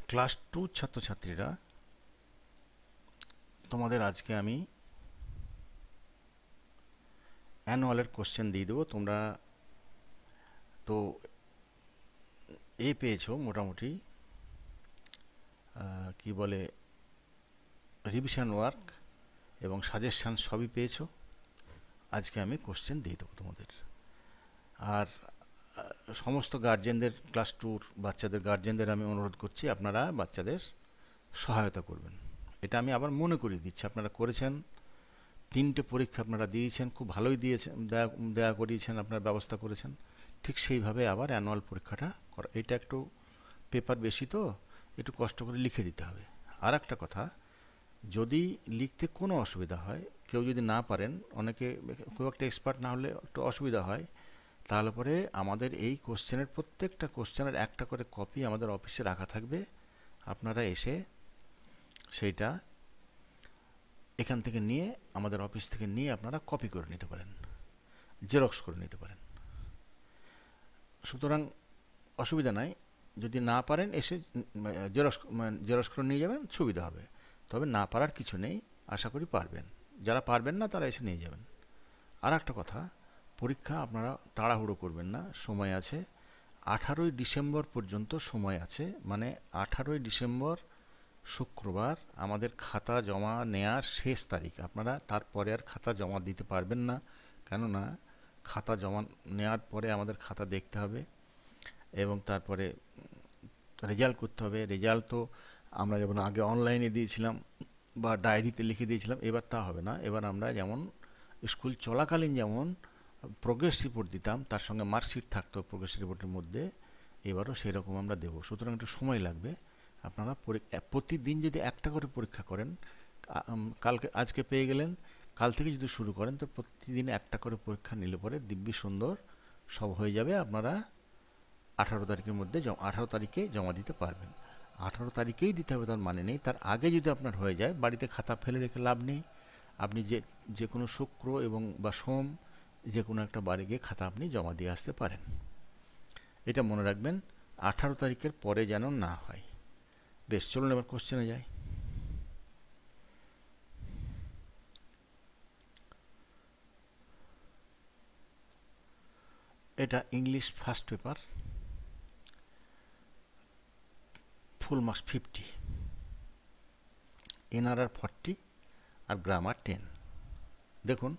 Class 2 ছাত্রছাত্রীরা, তোমাদের আজকে আমি অ্যানুয়ালের কোশ্চেন দিয়ে দেবো। তোমরা তো পেয়েছো মোটামুটি, কি বলে, রিভিশন ওয়ার্ক এবং সাজেশন সবই পেয়েছো। আজকে আমি কোশ্চেন দিয়ে দেবো তোমাদের। আর সমস্ত গার্জেনদের, ক্লাস 2 বাচ্চাদের গার্জেনদের আমি অনুরোধ করছি আপনারা বাচ্চাদের সহায়তা করবেন। এটা আমি আবার মনে করিয়ে দিচ্ছি, আপনারা করেছেন, 3টে পরীক্ষা আপনারা দিয়েছেন, খুব ভালোই দিয়েছেন, দেয়া করিয়েছেন, আপনারা ব্যবস্থা করেছেন। ঠিক সেইভাবে আবার অ্যানুয়াল পরীক্ষাটা করা। এটা একটু পেপার বেশি, তো একটু কষ্ট করে লিখে দিতে হবে। আর একটা কথা, যদি লিখতে কোনো অসুবিধা হয়, কেউ যদি না পারেন, অনেকে খুব একটা এক্সপার্ট না হলে একটু অসুবিধা হয়, তাহলে পরে আমাদের এই কোশ্চেনের প্রত্যেকটা কোশ্চেনের একটা করে কপি আমাদের অফিসে রাখা থাকবে। আপনারা এসে সেইটা এখান থেকে নিয়ে, আমাদের অফিস থেকে নিয়ে আপনারা কপি করে নিতে পারেন, জেরক্স করে নিতে পারেন। সুতরাং অসুবিধা নাই। যদি না পারেন এসে জেরক্স করে নিয়ে যাবেন, সুবিধা হবে। তবে না পারার কিছু নেই, আশা করি পারবেন। যারা পারবেন না তারা এসে নিয়ে যাবেন। আর একটা কথা, পরীক্ষা আপনারা তাড়াহুড়ো করবেন না, সময় আছে। 18ই ডিসেম্বর পর্যন্ত সময় আছে, মানে 18ই ডিসেম্বর শুক্রবার আমাদের খাতা জমা নেয়ার শেষ তারিখ। আপনারা তারপরে আর খাতা জমা দিতে পারবেন না, কেননা খাতা জমা নেওয়ার পরে আমাদের খাতা দেখতে হবে এবং তারপরে রেজাল্ট করতে হবে। রেজাল্ট তো আমরা যেমন আগে অনলাইনে দিয়েছিলাম বা ডায়েরিতে লিখে দিয়েছিলাম, এবার তা হবে না। এবার আমরা যেমন স্কুল চলাকালীন যেমন প্রোগ্রেস রিপোর্ট দিতাম, তার সঙ্গে মার্কশিট থাকতো প্রোগ্রেস রিপোর্টের মধ্যে, এবারও সেই রকম আমরা দেবো। সুতরাং একটু সময় লাগবে। আপনারা প্রতিদিন যদি একটা করে পরীক্ষা করেন, কালকে আজকে পেয়ে গেলেন, কাল থেকে যদি শুরু করেন তো প্রতিদিন একটা করে পরীক্ষা নিলে পরে দিব্যি সুন্দর সব হয়ে যাবে। আপনারা 18 তারিখের মধ্যে 18 তারিখে জমা দিতে পারবেন। 18 তারিখেই দিতে হবে তার মানে নেই, তার আগে যদি আপনার হয়ে যায়, বাড়িতে খাতা ফেলে রেখে লাভ নেই। আপনি যে কোনো শুক্র এবং বা সোম যে কোনো একটা বারে গিয়ে খাতা আপনি জমা দিয়ে আসতে পারেন। এটা মনে রাখবেন, 18 তারিখের পরে যেন না হয়। বেশ, চলুন এবার কোশ্চেনে যাই। এটা English first paper, full marks 50, NRR 40 আর গ্রামার 10। দেখুন,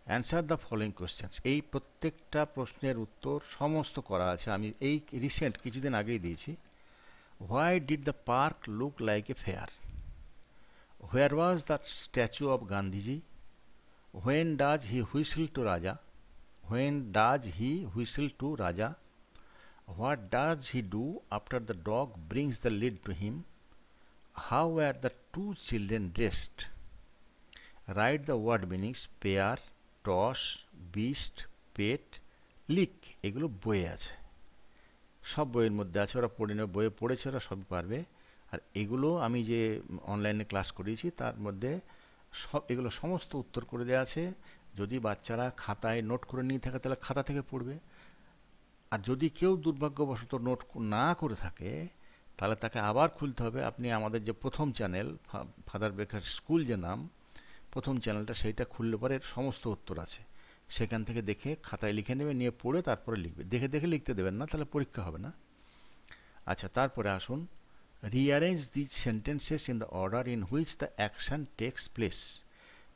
অ্যান্সার দ্য ফলোইং কোশ্চেন্স। এই প্রত্যেকটা প্রশ্নের উত্তর সমস্ত করা আছে, আমি এই রিসেন্ট কিছুদিন আগেই দিয়েছি। Why did the park look like a fair? Where was the statue of Gandhiji? When does he whistle to Raja? When does he whistle to Raja? What does he do after the dog brings the lead to him? How were the two children dressed? Write the word meanings pair, toss, beast, pet, lick. এগুলো বইয়ে আছে, সব বইয়ের মধ্যে আছে, ওরা পড়ে নেবে, বইয়ে পড়েছে, ওরা সবই পারবে। আর এগুলো আমি যে অনলাইনে ক্লাস করিয়েছি তার মধ্যে সব এগুলো সমস্ত উত্তর করে দেওয়া আছে। যদি বাচ্চারা খাতায় নোট করে নিয়ে থাকে তাহলে খাতা থেকে পড়বে। আর যদি কেউ দুর্ভাগ্যবশত নোট না করে থাকে, তাহলে তাকে আবার খুলতে হবে। আপনি আমাদের যে প্রথম চ্যানেল, ফাদার বেকার স্কুল যে নাম, প্রথম চ্যানেলটা, সেইটা খুললে পরে এর সমস্ত উত্তর আছে। সেখান থেকে দেখে খাতায় লিখে নেবে, নিয়ে পড়ে তারপরে লিখবে। দেখে দেখে লিখতে দেবেন না, তাহলে পরীক্ষা হবে না। আচ্ছা, তারপরে আসুন, rearrange the sentences in the order in which the action takes place.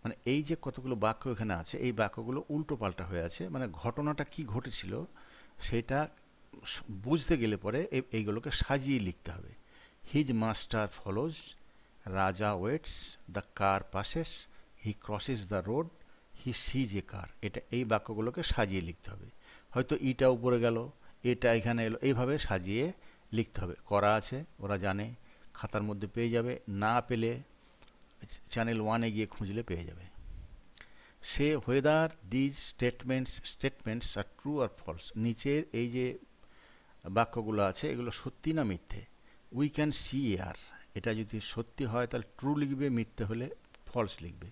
মানে এই যে কতগুলো বাক্য এখানে আছে, এই বাক্যগুলো উল্টো পাল্টা হয়ে আছে, মানে ঘটনাটা কি ঘটেছিল সেটা বুঝতে গেলে পরে এইগুলোকে সাজিয়ে লিখতে হবে। His master follows, Raja waits, the car passes, he crosses the road, he sees a car. এটা এই বাক্যগুলোকে সাজিয়ে লিখতে হবে। হয়তো ইটা উপরে গেল, এটা এখানে এলো, এইভাবে সাজিয়ে লিখতে হবে। করা আছে, ওরা জানে, খাতার মধ্যে পেয়ে যাবে। না পেলে চ্যানেল 1-এ গিয়ে খুঁজলে পেয়ে যাবে। Say whether these statements are true or false. নিচের এই যে বাক্যগুলো আছে এগুলো সত্যি না মিথ্যে? উই ক্যান সি এয়ার, এটা যদি সত্যি হয় তাহলে ট্রু লিখবে, মিথ্যে হলে ফলস লিখবে।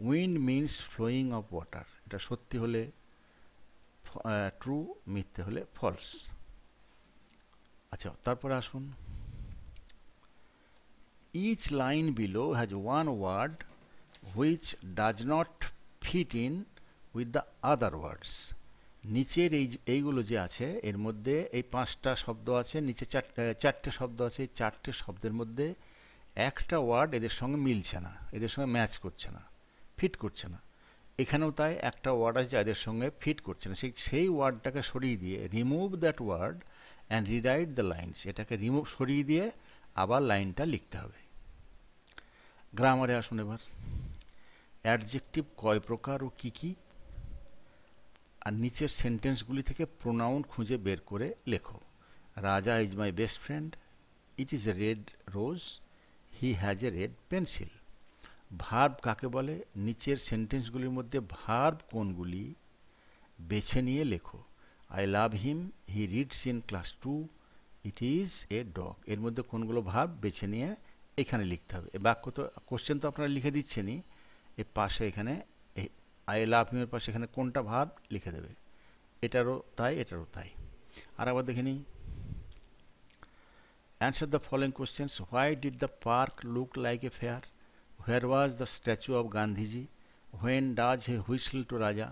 Wind means flowing of water, এটা সত্যি হলে ট্রু, মিথ্যে হলে ফলস। আচ্ছা, তারপরে আসুন, each line below has one word which does not fit in with the other words. নিচের এইগুলো যে আছে এর মধ্যে এই 5টা শব্দ আছে, নিচে চারটে শব্দ আছে, এই 4টে শব্দের মধ্যে একটা ওয়ার্ড এদের সঙ্গে মিলছে না, এদের সঙ্গে ম্যাচ করছে না, ফিট করছে না। এখানেও তাই একটা ওয়ার্ড আছে এদের সঙ্গে ফিট করছে না, সেই ওয়ার্ডটাকে সরিয়ে দিয়ে remove that word and rewrite the lines, এটাকে সরিয়ে দিয়ে আবার লাইনটা লিখতে হবে। গ্রামারে আসুন এবার। অ্যাডজেক্টিভ কয় প্রকার ও কি কি, আর নিচের সেন্টেন্সগুলি থেকে প্রোনাউন খুঁজে বের করে লেখো। Raja is my best friend, it is a red rose, he has a red pencil. Verb কাকে বলে, নিচের সেন্টেন্সগুলির মধ্যে ভার্ব কোনগুলি বেছে নিয়ে লেখো। I love him, he reads in class 2, it is a dog. এর মধ্যে কোনগুলো ভার্ব বেছে নিয়ে এখানে লিখতে হবে। এ বাক্য তো কোশ্চেন তো আপনারা লিখে দিচ্ছেনই, এর পাশে এখানে আই লাভ হিমের পাশে এখানে কোনটা ভার্ব লিখে দেবে। এটারও তাই, এটারও তাই। আর আবার দেখে নিই। Answer the following questions. Why did the park look like a fair? Where was the statue of Gandhiji? When does he whistle to Raja?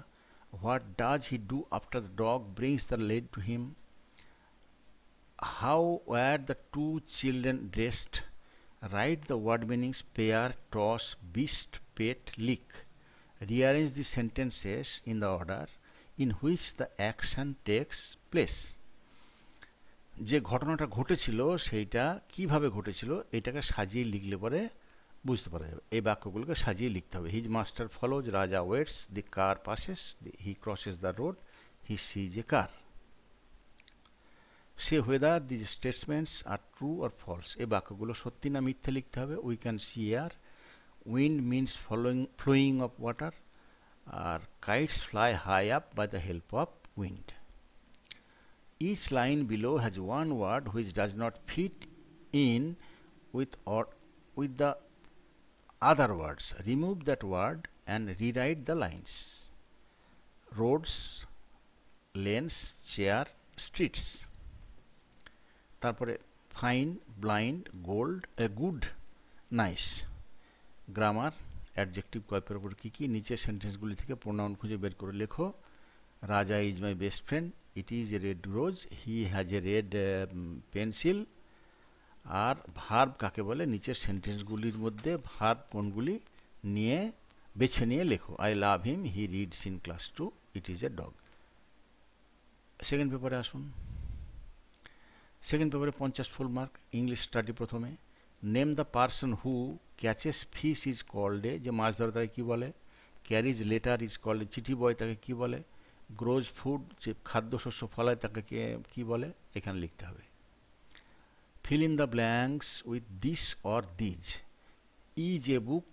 What does he do after the dog brings the lead to him? How were the two children dressed? Write the word meanings pair, toss, beast, pet, lick. Rearrange the sentences in the order in which the action takes place. যে ঘটনাটা ঘটেছিল সেইটা কিভাবে ঘটেছিল এটাকে সাজিয়ে লিখলে পরে বুঝতে পারা যাবে। এই বাক্যগুলোকে সাজিয়ে লিখতে হবে। His master follows, Raja waits, the car passes, he crosses the road, he sees a car. সে whether the statements are true or false, এই বাক্যগুলো সত্যি না মিথ্যে লিখতে হবে। We can see air, wind means flowing of water, আর kites fly high up by the help of wind. Each line below has one word which does not fit in with the other words. Remove that word and rewrite the lines. Roads, lanes, chair, streets. তারপরে fine, blind, gold, good, nice. Grammar, adjective কয়ের উপর কি কি, নিচের সেন্টেন্সগুলি থেকে pronoun খুঁজে বের করে লেখো। Raja is my best friend, it is a red rose, he has a red pencil. আর ভার্ব কাকে বলে, নিচের সেন্টেন্সগুলির মধ্যে ভার্ব কোনগুলি নিয়ে বেছে নিয়ে লেখো। I love him, he reads in class 2, it is a dog. Second পেপারে আসুন। সেকেন্ড পেপারে 50 ফুল মার্ক। ইংলিশ স্টাডি প্রথমে। Name the person who catches fish is called a, যে মাছ ধরে তাকে কি বলে। Carries letter is called a, চিঠি বয় তাকে কি বলে। গ্রোজ ফুড, যে খাদ্যশস্য ফলায় তাকে কি বলে, এখানে লিখতে হবে। Fill in the blanks with this or these. Is a book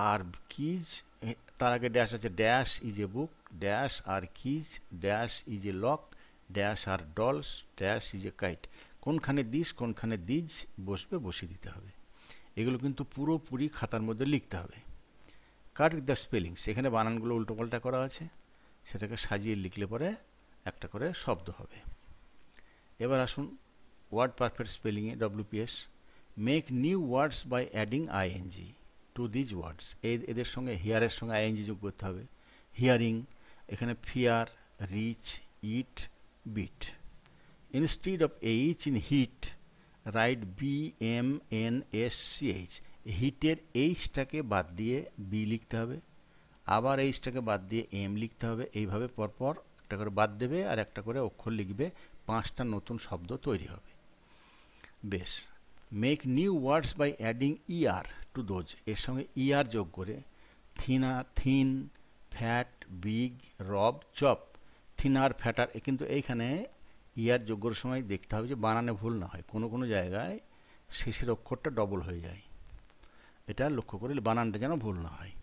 are keys, তার আগে ড্যাশ আছে, dash is a book, dash are keys, dash is a lock, dash are dolls, dash is a kite. কোনখানে this কোনখানে these বসবে বসিয়ে দিতে হবে। এগুলো কিন্তু পুরোপুরি খাতার মধ্যে লিখতে হবে। কারেক্ট দ্য স্পেলিংস, এখানে বানানগুলো উল্টোপাল্টা করা আছে, সেটাকে সাজিয়ে লিখলে পরে একটা করে শব্দ হবে। এবার আসুন ওয়ার্ড পারফেক্ট স্পেলিংয়ে, WPS। Make new words by adding ING to these words. এদের সঙ্গে হিয়ারের সঙ্গে আইএনজি যোগ করতে হবে। হিয়ারিং, এখানে fear, reach, eat, beat. Instead of H in hit write BMNSCH। হিটের এইচটাকে বাদ দিয়ে বি লিখতে হবে, আবার এইচটাকে বাদ দিয়ে এম লিখতে হবে। এইভাবে পরপর একটা করে বাদ দেবে আর একটা করে অক্ষর লিখবে, 5টা নতুন শব্দ তৈরি হবে। বেশ। Make new words by adding ER to those, এর সঙ্গে ER যোগ করে। Thin, fat, big, rob, chop. Thinner, fatter, কিন্তু এইখানে ER যোগ করার সময় দেখতে হবে যে বানানে ভুল না হয়, কোনো কোনো জায়গায় শেষের অক্ষরটা ডবল হয়ে যায়, এটা লক্ষ্য করে বানানটা যেন ভুল না হয়।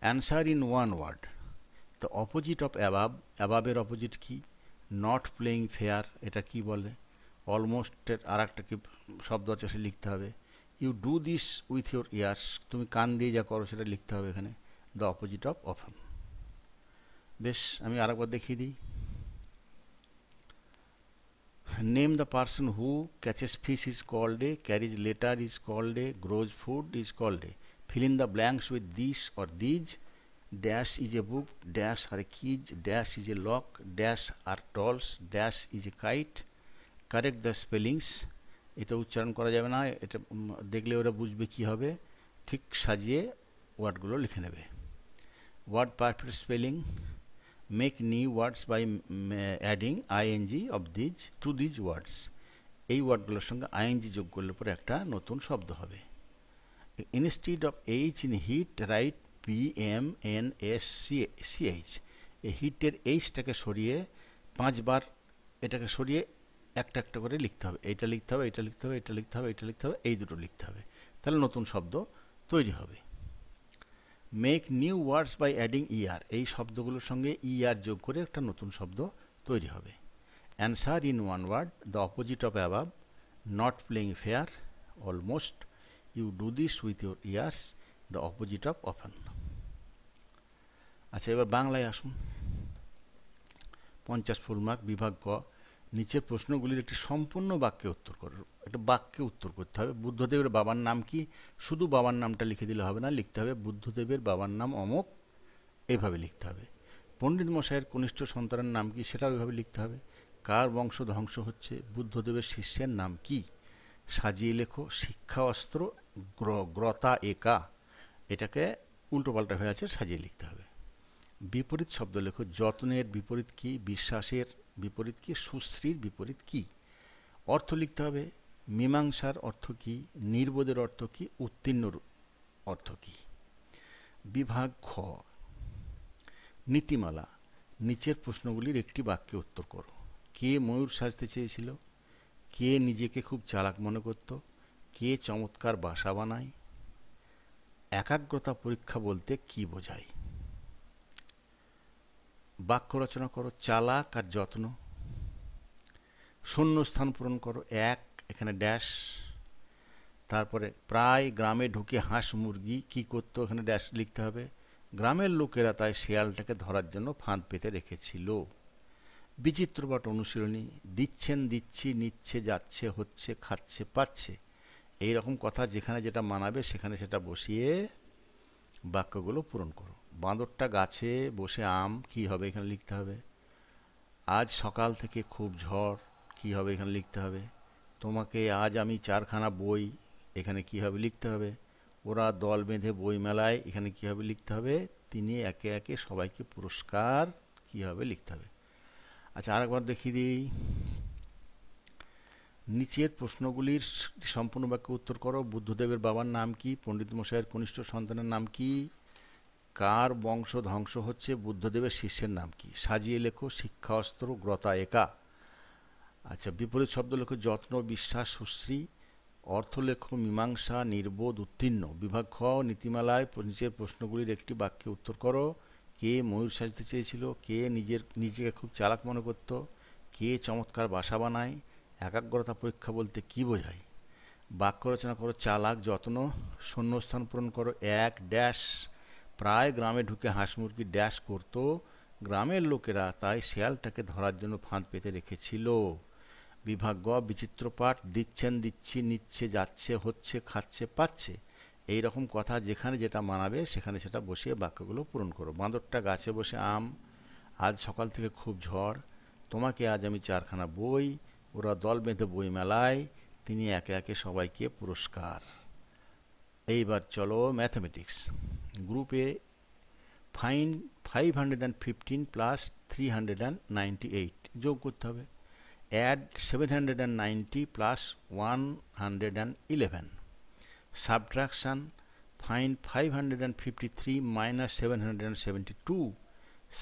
Answer in one word. The opposite of above, অ্যাবাবের অপোজিট কি। নট প্লেইং ফেয়ার, এটা কি বলে। অলমোস্টের আর একটা কি শব্দ আছে সেটা লিখতে হবে। You do this with your ears, তুমি কান দিয়ে যা করো সেটা লিখতে হবে এখানে। The opposite of often. বেশ, আমি আরেকবার দেখিয়ে দিই। Name the person who catches fish is called a, carries letter is called a, grows food is called a. Fill in the blanks with this or these. Dash is a book, dash are keys, dash is a lock, dash are dolls, dash is a kite. Correct the spellings. এটা উচ্চারণ করা যাবে না, এটা দেখলে ওরা বুঝবে কি হবে, ঠিক সাজিয়ে ওয়ার্ডগুলো লিখে নেবে। Word perfect spelling, make new words by adding ING of these to these words. এই ওয়ার্ডগুলোর সঙ্গে আইএনজি যোগ করলে পরে একটা নতুন শব্দ হবে। Instead of H in hit write PMNSCH। এই হিটের এইচটাকে সরিয়ে 5 বার এটাকে সরিয়ে একটা একটা করে লিখতে হবে। এইটা লিখতে হবে, এটা লিখতে হবে, এটা লিখতে হবে, এটা লিখতে হবে, এই দুটো লিখতে হবে, তাহলে নতুন শব্দ তৈরি হবে। Make new words by adding ER। এই শব্দগুলোর সঙ্গে ER যোগ করে একটা নতুন শব্দ তৈরি হবে। Answer in one word, the opposite of above, not playing fair, almost, you do this with your ears, the opposite of often. আচ্ছা, এবার বাংলায় আসুন। 50 ফুল মার্ক, বিভাগ ক। নিচের প্রশ্নগুলির একটি সম্পূর্ণ বাক্যে উত্তর করো। একটা বাক্যে উত্তর করতে হবে। বুদ্ধদেবের বাবার নাম কি? শুধু বাবার নামটা লিখে দিলে হবে না, লিখতে হবে বুদ্ধদেবের বাবার নাম অমুক, এইভাবে লিখতে হবে। পণ্ডিত মশাইয়ের কনিষ্ঠ সন্তানের নাম কি? সেটাও এইভাবে লিখতে হবে। কার বংশ ধ্বংস হচ্ছে? বুদ্ধদেবের শিষ্যের নাম কি? সাজিয়ে লেখো। শিক্ষা অস্ত্র, গ্রতা একা, এটাকে উল্টোপাল্টা হয়ে আছে, সাজিয়ে লিখতে হবে। বিপরীত শব্দ লেখো। যত্নের বিপরীত কি? বিশ্বাসের বিপরীত কি? সুশ্রীর বিপরীত কি? অর্থ লিখতে হবে। মীমাংসার অর্থ কি? নির্বোধের অর্থ কি? উত্তীর্ণর অর্থ কি? বিভাগ খ, নীতিমালা। নিচের প্রশ্নগুলির একটি বাক্যে উত্তর করো। কে ময়ূর সাজতে চেয়েছিল? কে নিজেকে খুব চালাক মনে করত? কে চমৎকার বাসা বানায়? একাগ্রতা পরীক্ষা বলতে কি বোঝায়? বাক্য রচনা করো। চালাক আর যত্ন। শূন্যস্থান পূরণ করো। এক, এখানে ড্যাশ। তারপরে প্রায় গ্রামে ঢুকে হাঁস মুরগি কি করতো? এখানে ড্যাশ লিখতে হবে। গ্রামের লোকেরা তাই শেয়ালটাকে ধরার জন্য ফাঁদ পেতে রেখেছিল। বিচিত্রপাঠ অনুশীলনী। দিচ্ছেন, দিচ্ছি, নিচ্ছে, যাচ্ছে, হচ্ছে, খাচ্ছে, পাচ্ছে, এই রকম কথা যেখানে যেটা মানাবে সেখানে সেটা বসিয়ে বাক্যগুলো পূরণ করো। বাঁদরটা গাছে বসে আম, কি হবে? এখানে লিখতে হবে। আজ সকাল থেকে খুব ঝড়, কি হবে? এখানে লিখতে হবে। তোমাকে আজ আমি 4খানা বই, এখানে কি হবে? লিখতে হবে। ওরা দল বেঁধে বই মেলায়, এখানে কি হবে? লিখতে হবে। তিনি একে একে সবাইকে পুরস্কার, কি হবে? লিখতে হবে। আচ্ছা, আরেকবার দেখিয়ে দিই। নিচের প্রশ্নগুলির সম্পূর্ণ বাক্যে উত্তর করো। বুদ্ধদেবের বাবার নাম কি? পণ্ডিত মশাইয়ের কনিষ্ঠ সন্তানের নাম কি? কার বংশ ধ্বংস হচ্ছে? বুদ্ধদেবের শিষ্যের নাম কি? সাজিয়ে লেখো। শিক্ষা অস্ত্র, গ্রতা একা। আচ্ছা, বিপরীত শব্দ লেখো। যত্ন, বিশ্বাস, সুশ্রী। অর্থ লেখো। মীমাংসা, নির্বোধ, উত্তীর্ণ। বিভাগ খ, নীতিমালায় নিচের প্রশ্নগুলির একটি বাক্যে উত্তর করো। কে ময়ূর সাজতে চেয়েছিল? কে নিজেকে খুব চালাক মনে করত? কে চমৎকার বাসা বানায়? একাগ্রতা পরীক্ষা বলতে কি বোঝায়? বাক্য রচনা করো। চালাক, যত্ন। শূন্যস্থান পূরণ করো। এক, ড্যাশ। প্রায় গ্রামে ঢুকে হাঁস মুরগি ড্যাশ করত, গ্রামের লোকেরা তাই শেয়ালটাকে ধরার জন্য ফাঁদ পেতে রেখেছিল। বিভাগ গ, বিচিত্রপাঠ। দিচ্ছেন, দিচ্ছি, নিচ্ছে, যাচ্ছে, হচ্ছে, খাচ্ছে, পাচ্ছে, এই রকম কথা যেখানে যেটা মানাবে সেখানে সেটা বসিয়ে বাক্যগুলো পূরণ করো। বাঁদরটা গাছে বসে আম, আজ সকাল থেকে খুব ঝড়, তোমাকে আজ আমি 4খানা বই, ওরা দল বেঁধে বই মেলায়, তিনি একে একে সবাইকে পুরস্কার। এইবার চলো ম্যাথমেটিক্স। গ্রুপে ফাইন্ড 515 প্লাস 398 যোগ করতে হবে। Add 790 plus 111। Subtraction, find 553 minus 772।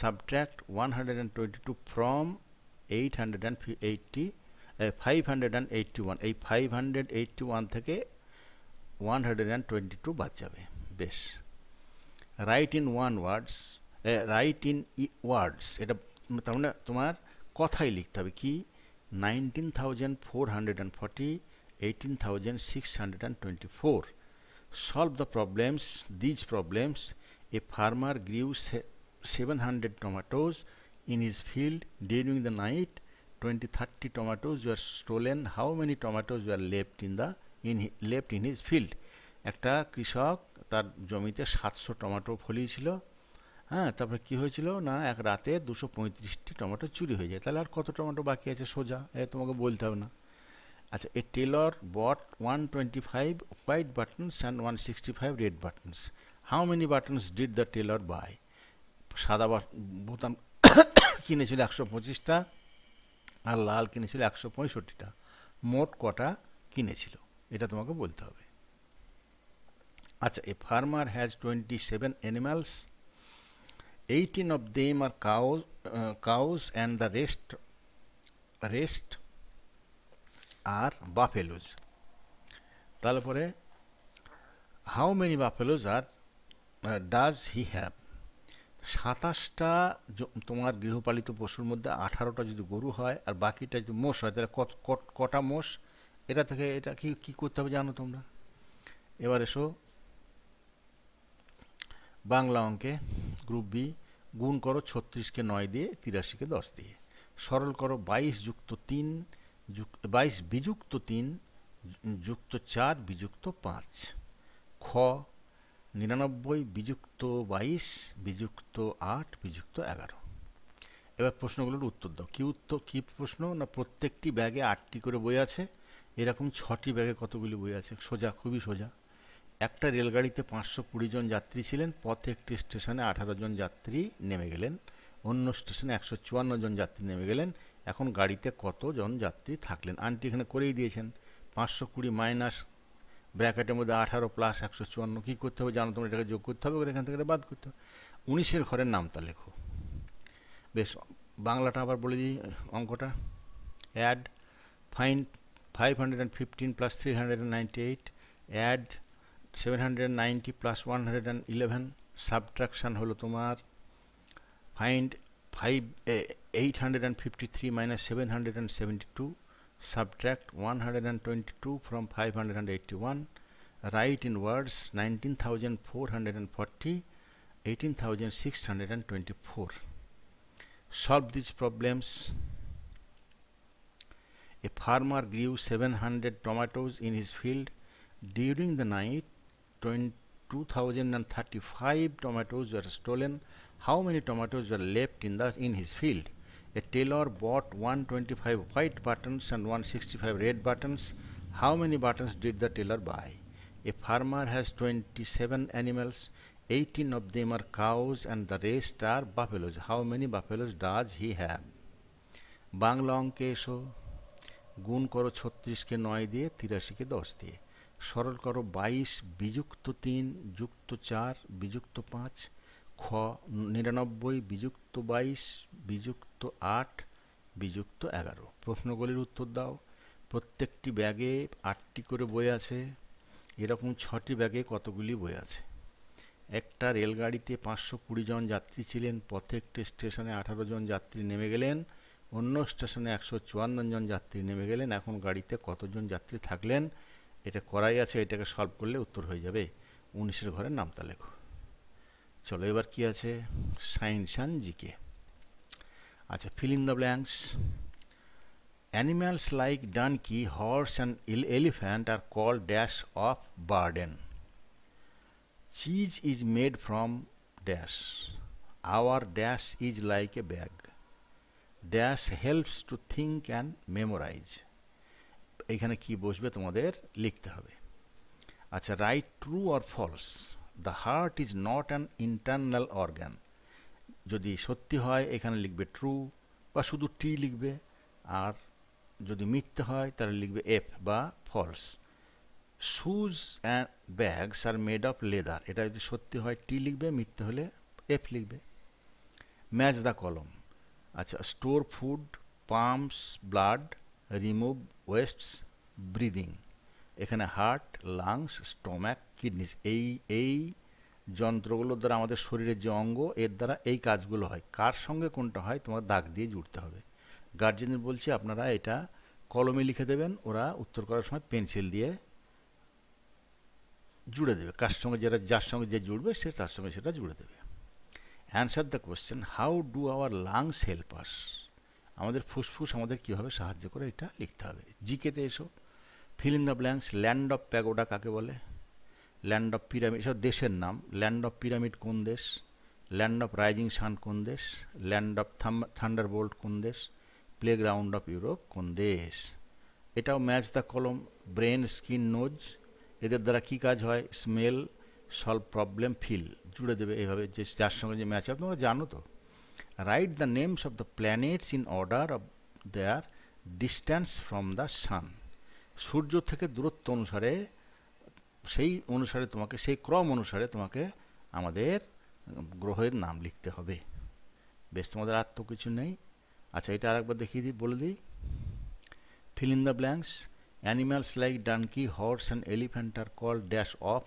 Subtract 122 from 581। এই 581 থেকে 122 বাদ যাবে। বেশ। রাইট ইন ওয়ার্ডস, এটা তার মানে তোমার কথাই লিখতে হবে। কি? 19,440, 18,624। Solve the problems. These problems: a farmer grew 700 tomatoes in his field during the night. 20-30 tomatoes were stolen. How many tomatoes were left in his field? একটা কৃষক তার জমিতে 700 টমেটো ফলিয়েছিল। হ্যাঁ, তারপরে কি হয়েছিল না এক রাতে 235টি টমেটো চুরি হয়ে যায়। তাহলে আর কত টমেটো বাকি আছে সোজা তোমাকে বলতে হবে না। আচ্ছা, এ Taylor bought 125 white buttons and 165 red buttons. How many buttons did the tailor buy? সাদা বোতাম কিনেছিল 125টা আর লাল কিনেছিল 165টা। মোট কটা কিনেছিল এটা তোমাকে বলতে হবে। আচ্ছা, a farmer has 27 animals. 18 of them are cows and the rest are buffaloes. তারপরে how many buffaloes does he have? 27টা তোমার গৃহপালিত পশুর মধ্যে 18টা যদি গরু হয় আর বাকিটা যদি মোষ হয় তাহলে কটা মোষ? এটা থেকে এটা কি করতে হবে জানো তোমরা? এবার এসো বাংলা অঙ্কে গ্রুপ বি। গুণ করো 36কে 9 দিয়ে, 83কে 10 দিয়ে। সরল করো 22 বিযুক্ত 3 যুক্ত 4 বিযুক্ত 5। খ 99 বিযুক্ত 22 বিযুক্ত 8 বিযুক্ত 11। এবার প্রশ্নগুলোর উত্তর দাও। কি প্রশ্ন না প্রত্যেকটি ব্যাগে 8টি করে বই আছে। এরকম 6টি ব্যাগে কতগুলি বই আছে? সোজা, খুবই সোজা। একটা রেলগাড়িতে 520 জন যাত্রী ছিলেন। পথে একটি স্টেশনে 18 জন যাত্রী নেমে গেলেন, অন্য স্টেশনে 154 জন যাত্রী নেমে গেলেন। এখন গাড়িতে কতজন যাত্রী থাকলেন? আন্টি এখানে করেই দিয়েছেন। 520 মাইনাস ব্র্যাকেটের মধ্যে 18 প্লাস 154। কি করতে হবে জানো তোমরা? এটাকে যোগ করতে হবে, এখান থেকে বাদ করতে হবে। 19-এর ঘরের নামটা লেখো। বেশ, বাংলাটা আবার বলে দিই অঙ্কটা। Add find 515 plus 398, add 790 plus 111, subtraction হলো তোমার find 853 minus 772, subtract 122 from 581, write in words 19,440, 18,624. Solve these problems. A farmer grew 700 tomatoes in his field. During the night, 2,035 tomatoes were stolen. How many tomatoes were left in his field? A tailor bought 125 white buttons and 165 red buttons. How many buttons did the tailor buy? A farmer has 27 animals. 18 of them are cows and the rest are buffaloes. How many buffaloes does he have? Bangla অঙ্কে এসো। গুণ করো 36কে 9 দিয়ে, 83কে 10 দিয়ে। সরল করো 22 বিযুক্ত 3 যুক্ত 4 বিযুক্ত 5। খ 99 বিযুক্ত 22 বিযুক্ত 8 বিযুক্ত 11। প্রশ্নগুলির উত্তর দাও। প্রত্যেকটি ব্যাগে 8টি করে বই আছে। এরকম 6টি ব্যাগে কতগুলি বই আছে? একটা রেলগাড়িতে 520 জন যাত্রী ছিলেন। পথে একটি স্টেশনে 18 জন যাত্রী নেমে গেলেন, অন্য স্টেশনে 154 জন যাত্রী নেমে গেলেন। এখন গাড়িতে কতজন যাত্রী থাকলেন? এটা করাই আছে, এটাকে সলভ করলে উত্তর হয়ে যাবে। 19-এর ঘরের নামটা লেখো। চলো এবার কি আছে? Science and GK. আচ্ছা, fill in the blanks. Animals like donkey, horse and elephant are called dash of burden. Cheese is made from dash. Our dash is like a bag. Dash helps to think and memorize. এখানে কি বসবে তোমাদের লিখতে হবে। আচ্ছা, write true or false. The heart is not an internal organ. যদি সত্যি হয় এখানে লিখবে ট্রু বা শুধু টি লিখবে, আর যদি মিথ্যে হয় তাহলে লিখবে এফ বা false. Shoes and bags are made of leather. এটা যদি সত্যি হয় টি লিখবে, মিথ্যে হলে এফ লিখবে। Match the column. আচ্ছা, store food, pumps blood, remove wastes, breathing. এখানে হার্ট, লাংস, স্টমাক, কিডনিস, এই যন্ত্রগুলোর দ্বারা আমাদের শরীরের যে অঙ্গ, এর দ্বারা এই কাজগুলো হয়। কার সঙ্গে কোনটা হয় তোমার দাগ দিয়ে জুড়তে হবে। গার্জেনের বলছি আপনারা এটা কলমে লিখে দেবেন, ওরা উত্তর করার সময় পেন্সিল দিয়ে জুড়ে দেবে। যার সঙ্গে যে জুড়বে সে তার সঙ্গে সেটা জুড়ে দেবে। Answer the question, how do our lungs help us? আমাদের ফুসফুস আমাদের কিভাবে সাহায্য করে এটা লিখতে হবে। জিকেতে এসো, feel in the blanks. Land of pagoda কাকে বলে? ল্যান্ড অফ পিরামিড, এসব দেশের নাম। ল্যান্ড অফ পিরামিড কোন দেশ? ল্যান্ড অফ রাইজিং সান কোন দেশ? ল্যান্ড অফ থান্ডারবোল্ট কোন দেশ? প্লেগ্রাউন্ড অফ ইউরোপ কোন দেশ? এটাও match the column. Brain, skin, nose, এদের দ্বারা কি কাজ হয়? Smell, solve problem, feel. জুড়ে দেবে এইভাবে, যে যার সঙ্গে যে ম্যাচ হবে তোমরা জানো তো। Write the names of the planets in order of their distance from the sun. সূর্য থেকে দূরত্ব অনুসারে, সেই অনুসারে তোমাকে, সেই ক্রম অনুসারে তোমাকে আমাদের গ্রহের নাম লিখতে হবে। বেশ, তোমাদের আর তো কিছু নেই। আচ্ছা, এটা আরেকবার দেখিয়ে দিই, বলে দিই। Fill in the blanks. Animals like donkey, horse and elephant are called dash of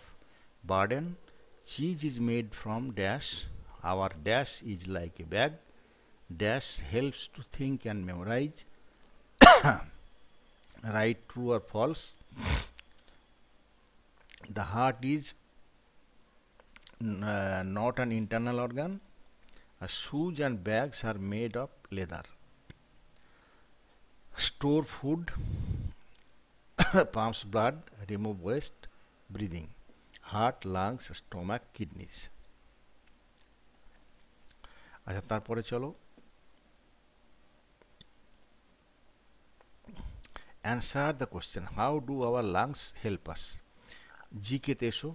burden. Cheese is made from dash. Our dash is like a bag. Dash helps to think and memorize. Write true or false. The heart is not an internal organ. Shoes and bags are made of leather. Store food. Pumps blood, remove waste, breathing. Heart, lungs, stomach, kidneys. আচ্ছা, তারপরে চলো answer the question, how do our lungs help us? GK তে এসো।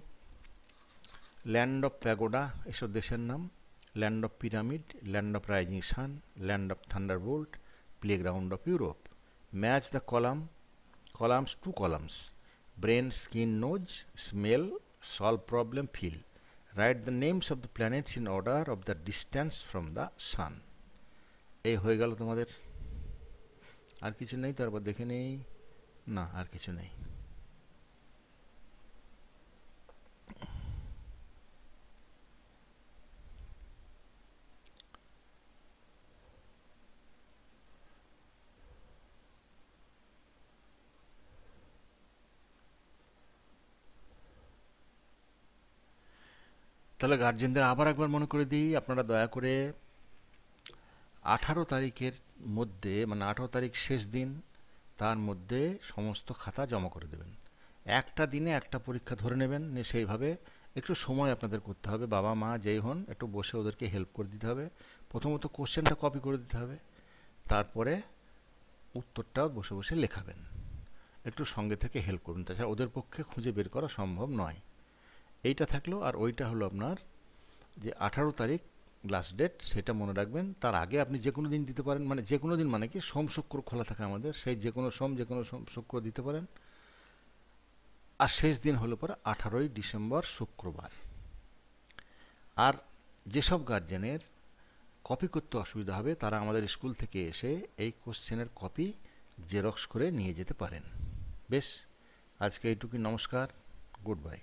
Land of pagoda এসব দেশের নাম। Land of pyramid, land of rising sun, land of Thunderbolt, playground of Europe. Match the columns, two columns. Brain, skin, nose, smell, solve problem, feel. Write the names of the planets in order of the distance from the sun. এই হয়ে গেল তোমাদের। আর কিছু নেই? তারপর দেখে নেই। না, আর কিছু নেই। তাহলে গার্জেনদের আবার একবার মনে করে দিই, আপনারা দয়া করে 18 তারিখের মধ্যে, মানে 18 তারিখ শেষ দিন, তার মধ্যে সমস্ত খাতা জমা করে দেবেন। একটা দিনে একটা পরীক্ষা ধরে নেবেন, সেইভাবে একটু সময় আপনাদের করতে হবে। বাবা মা যেই হন, একটু বসে ওদেরকে হেল্প করে দিতে হবে। প্রথমত কোশ্চেনটা কপি করে দিতে হবে, তারপরে উত্তরটাও বসে বসে লেখাবেন। একটু সঙ্গে থেকে হেল্প করুন, তাছাড়া ওদের পক্ষে খুঁজে বের করা সম্ভব নয়। এইটা থাকলো। আর ওইটা হলো আপনার যে 18 তারিখ লাস্ট ডেট, সেটা মনে রাখবেন। তার আগে আপনি যে কোনো দিন দিতে পারেন, মানে যে কোনো দিন মানে কি, সোম শুক্র খোলা থাকে আমাদের, সেই যে কোনো সোম, যে কোনো শুক্র দিতে পারেন। আর শেষ দিন হলো পরে 18ই ডিসেম্বর শুক্রবার। আর যেসব গার্জেনের কপি করতে অসুবিধা হবে, তারা আমাদের স্কুল থেকে এসে এই কোশ্চেনের কপি জেরক্স করে নিয়ে যেতে পারেন। বেশ, আজকে এইটুকুই। নমস্কার, গুড বাই।